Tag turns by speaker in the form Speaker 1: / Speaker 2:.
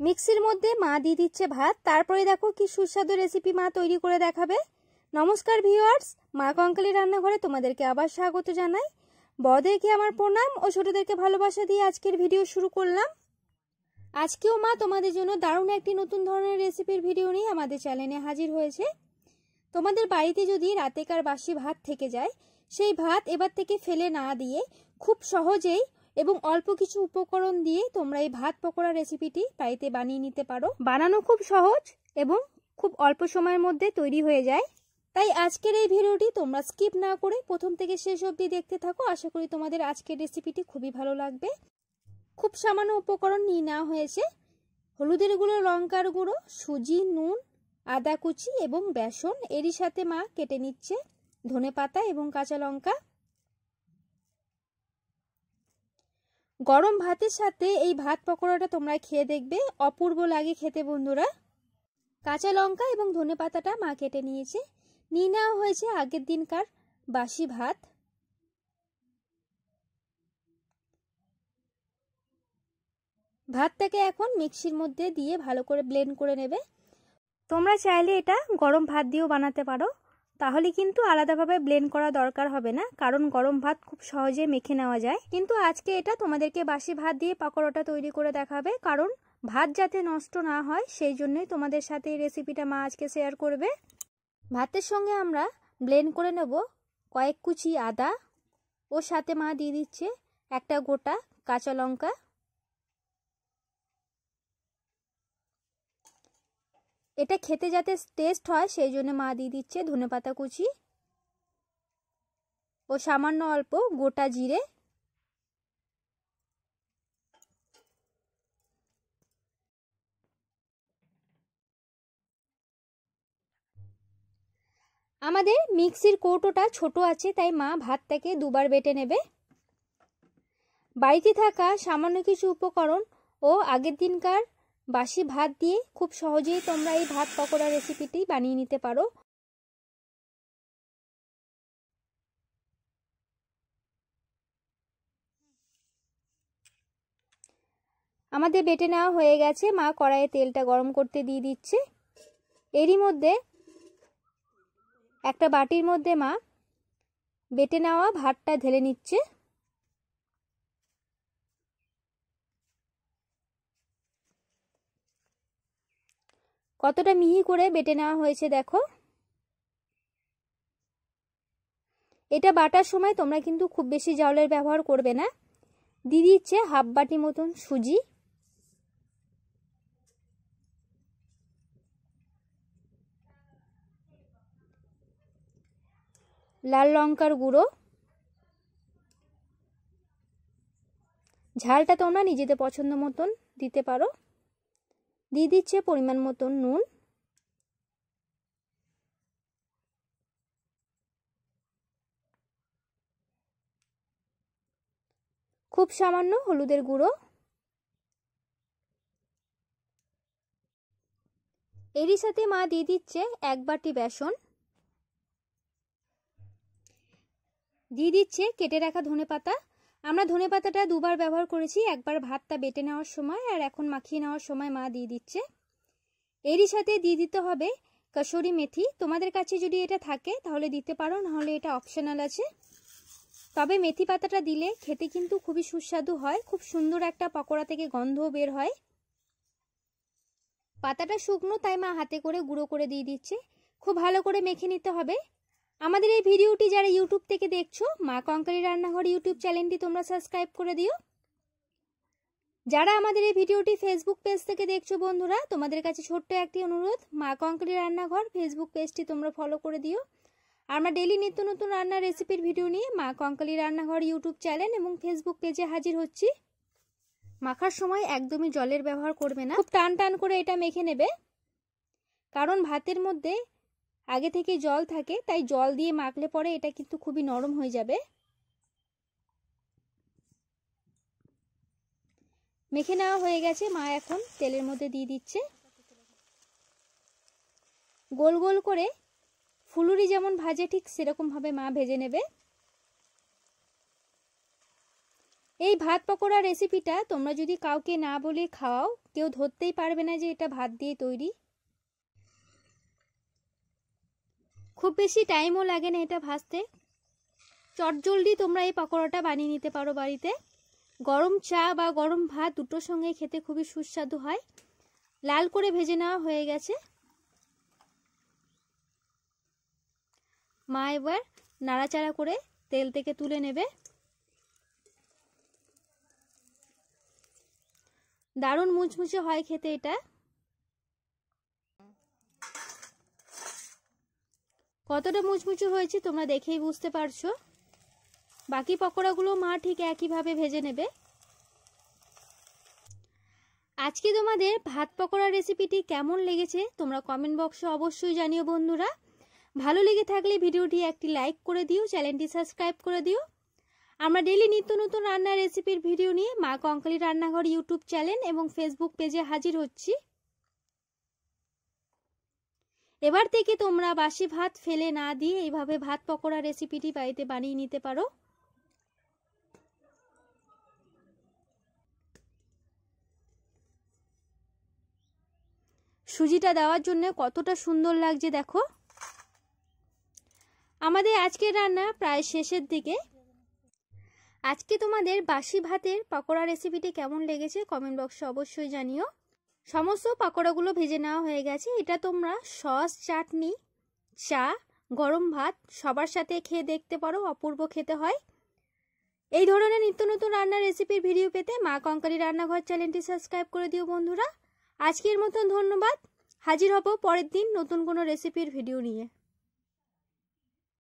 Speaker 1: মিক্সির মধ্যে মা দিয়ে দিচ্ছে ভাত। তারপরে দেখো কি সুস্বাদু রেসিপি মা তৈরি করে দেখাবে। নমস্কার ভিউয়ার্স, মা কঙ্কালী রান্নাঘরে তোমাদেরকে আবার স্বাগত জানাই। বড়দেরকে আমার প্রণাম ও ছোটদেরকে ভালোবাসা দিয়ে আজকের ভিডিও শুরু করলাম। আজকেও মা তোমাদের জন্য দারুণ একটি নতুন ধরনের রেসিপির ভিডিও নিয়ে আমাদের চ্যানেলে হাজির হয়েছে। তোমাদের বাড়িতে যদি রাতেকার বাসি ভাত থেকে যায়, সেই ভাত এবার থেকে ফেলে না দিয়ে খুব সহজেই এবং অল্প কিছু উপকরণ দিয়ে তোমরা এই ভাত পকোড়া রেসিপিটি বাড়িতে বানিয়ে নিতে পারো। বানানো খুব সহজ এবং খুব অল্প সময়ের মধ্যে তৈরি হয়ে যায়। তাই আজকের এই ভিডিওটি তোমরা স্কিপ না করে প্রথম থেকে শেষ অবধি দেখতে থাকো। আশা করি তোমাদের আজকের রেসিপিটি খুবই ভালো লাগবে। খুব সামান্য উপকরণ নিয়ে নেওয়া হয়েছে। হলুদের গুঁড়ো, লঙ্কার গুঁড়ো, সুজি, নুন, আদা কুচি এবং বেসন। এরই সাথে মা কেটে নিচ্ছে ধনেপাতা এবং কাঁচা লঙ্কা। গরম ভাতের সাথে এই ভাত পকোড়াটা তোমরা খেয়ে দেখবে, অপূর্ব লাগে খেতে বন্ধুরা। কাঁচা লঙ্কা এবং ধনেপাতাটা মা কেটে নিয়েছে। নিয়ে নেওয়া হয়েছে আগের দিনকার বাসি ভাত। ভাতটাকে এখন মিক্সির মধ্যে দিয়ে ভালো করে ব্লেন্ড করে নেবে। তোমরা চাইলে এটা গরম ভাত দিয়েও বানাতে পারো, তাহলে কিন্তু আলাদাভাবে ব্লেন্ড করা দরকার হবে না, কারণ গরম ভাত খুব সহজে মেখে নেওয়া যায়। কিন্তু আজকে এটা তোমাদেরকে বাসি ভাত দিয়ে পকোড়াটা তৈরি করে দেখাবে, কারণ ভাত যাতে নষ্ট না হয় সেই জন্যই তোমাদের সাথে এই রেসিপিটা মা আজকে শেয়ার করবে। ভাতের সঙ্গে আমরা ব্লেন্ড করে নেব কয়েক কুচি আদা, ওর সাথে মা দিয়ে দিচ্ছে একটা গোটা কাঁচা লঙ্কা। এটা খেতে যাতে টেস্ট হয় সেই জন্য মা দিয়ে দিচ্ছে ধনেপাতা কুচি ও সামান্য অল্প গোটা জিরে। আমাদের মিক্সির কৌটোটা ছোট আছে, তাই মা ভাতটাকে দুবার বেটে নেবে। বাড়িতে থাকা সামান্য কিছু উপকরণ ও আগের দিনকার বাসি ভাত দিয়ে খুব সহজেই তোমরা এই ভাত পকোড়া রেসিপিটি বানিয়ে নিতে পারো। আমাদের বেটে নেওয়া হয়ে গেছে। মা কড়াইয়ে তেলটা গরম করতে দিয়ে দিচ্ছে। এরই মধ্যে একটা বাটির মধ্যে মা বেটে নেওয়া ভাতটা ঢেলে নিচ্ছে। কতটা মিহি করে বেটে নেওয়া হয়েছে দেখো। এটা বাটার সময় তোমরা কিন্তু খুব বেশি জলের ব্যবহার করবে না। দিয়ে দিচ্ছে হাফ বাটি মতন সুজি, লাল লঙ্কার গুঁড়ো, ঝালটা তোমরা নিজেদের পছন্দ মতন দিতে পারো। দিয়ে দিচ্ছে পরিমাণ মতন নুন, খুব সামান্য হলুদের গুঁড়ো। এরই সাথে মা দিয়ে দিচ্ছে এক বাটি বেসন। দিয়ে দিচ্ছে কেটে রাখা ধনেপাতা। আমরা ধনেপাতাটা দুবার ব্যবহার করেছি, একবার ভাতটা বেটে নেওয়ার সময় আর এখন মাখিয়ে নেওয়ার সময় মা দিয়ে দিচ্ছে। এরই সাথে দিয়ে দিতে হবে কসুরি মেথি। তোমাদের কাছে যদি এটা থাকে তাহলে দিতে পারো, নাহলে এটা অপশনাল আছে। তবে মেথি পাতাটা দিলে খেতে কিন্তু খুবই সুস্বাদু হয়, খুব সুন্দর একটা পকোড়া থেকে গন্ধও বের হয়। পাতাটা শুকনো, তাই মা হাতে করে গুঁড়ো করে দিয়ে দিচ্ছে। খুব ভালো করে মেখে নিতে হবে। আমাদের এই ভিডিওটি যারা ইউটিউব থেকে দেখছো, মা কঙ্কালী রান্নাঘর ইউটিউব চ্যানেলটি তোমরা সাবস্ক্রাইব করে দিও। যারা আমাদের এই ভিডিওটি ফেসবুক পেজ থেকে দেখছো বন্ধুরা, তোমাদের কাছে ছোট্ট একটি অনুরোধ, মা কঙ্কালী রান্নাঘর ফেসবুক পেজটি তোমরা ফলো করে দিও। আমরা ডেইলি নিত্য নতুন রান্নার রেসিপির ভিডিও নিয়ে মা কঙ্কালী রান্নাঘর ইউটিউব চ্যানেল এবং ফেসবুক পেজে হাজির হচ্ছি। মাখার সময় একদমই জলের ব্যবহার করবে না, খুব টান টান করে এটা মেখে নেবে, কারণ ভাতের মধ্যে আগে থেকে জল থাকে, তাই জল দিয়ে মাখলে পরে এটা কিন্তু খুবই নরম হয়ে যাবে। মেখে নেওয়া হয়ে গেছে। মা এখন তেলের মধ্যে দিয়ে দিচ্ছে। গোল গোল করে ফুলুরি যেমন ভাজে ঠিক সেরকম ভাবে মা ভেজে নেবে। এই ভাত পকোড়া রেসিপিটা তোমরা যদি কাউকে না বলে খাওয়াও, কেউ ধরতেই পারবে না যে এটা ভাত দিয়ে তৈরি। খুব বেশি টাইমও লাগে না এটা ভাজতে। চটজলদি তোমরা এই পকোড়াটা বানিয়ে নিতে পারো বাড়িতে। গরম চা বা গরম ভাত দুটোর সঙ্গে খেতে খুবই সুস্বাদু হয়। লাল করে ভেজে নেওয়া হয়ে গেছে। মা এবার নাড়াচাড়া করে তেল থেকে তুলে নেবে। দারুণ মুচমুচে হয় খেতে এটা। কতটা মুচমুচে হয়েছে তোমরা দেখেই বুঝতে পারছো। বাকি পকোড়াগুলো মা ঠিক একইভাবে ভেজে নেবে। আজকে তোমাদের ভাত পকোড়া রেসিপিটি কেমন লেগেছে তোমরা কমেন্ট বক্সে অবশ্যই জানিও বন্ধুরা। ভালো লেগে থাকলে ভিডিওটি একটি লাইক করে দিও, চ্যানেলটি সাবস্ক্রাইব করে দিও। আমরা ডেইলি নিত্য নতুন রান্নার রেসিপির ভিডিও নিয়ে মা কঙ্কালী রান্নাঘর ইউটিউব চ্যানেল এবং ফেসবুক পেজে হাজির হচ্ছি। এবার থেকে তোমরা বাসি ভাত ফেলে না দিয়ে এইভাবে ভাত পকোড়া রেসিপিটি বাড়িতে বানিয়ে নিতে পারো। সুজিটা দেওয়ার জন্য কতটা সুন্দর লাগছে দেখো। আমাদের আজকের রান্না প্রায় শেষের দিকে। আজকে তোমাদের বাসি ভাতের পকোড়া রেসিপিটি কেমন লেগেছে কমেন্ট বক্সে অবশ্যই জানিও। সমস্ত পকোড়াগুলো ভেজে নেওয়া হয়ে গেছে। এটা তোমরা সস, চাটনি, চা, গরম ভাত সবার সাথে খেয়ে দেখতে পারো, অপূর্ব খেতে হয়। এই ধরনের নিত্য নতুন রান্নার রেসিপির ভিডিও পেতে মা কঙ্কালী রান্নাঘর চ্যানেলটি সাবস্ক্রাইব করে দিও বন্ধুরা। আজকের মতন ধন্যবাদ। হাজির হব পরের দিন নতুন কোনো রেসিপির ভিডিও নিয়ে।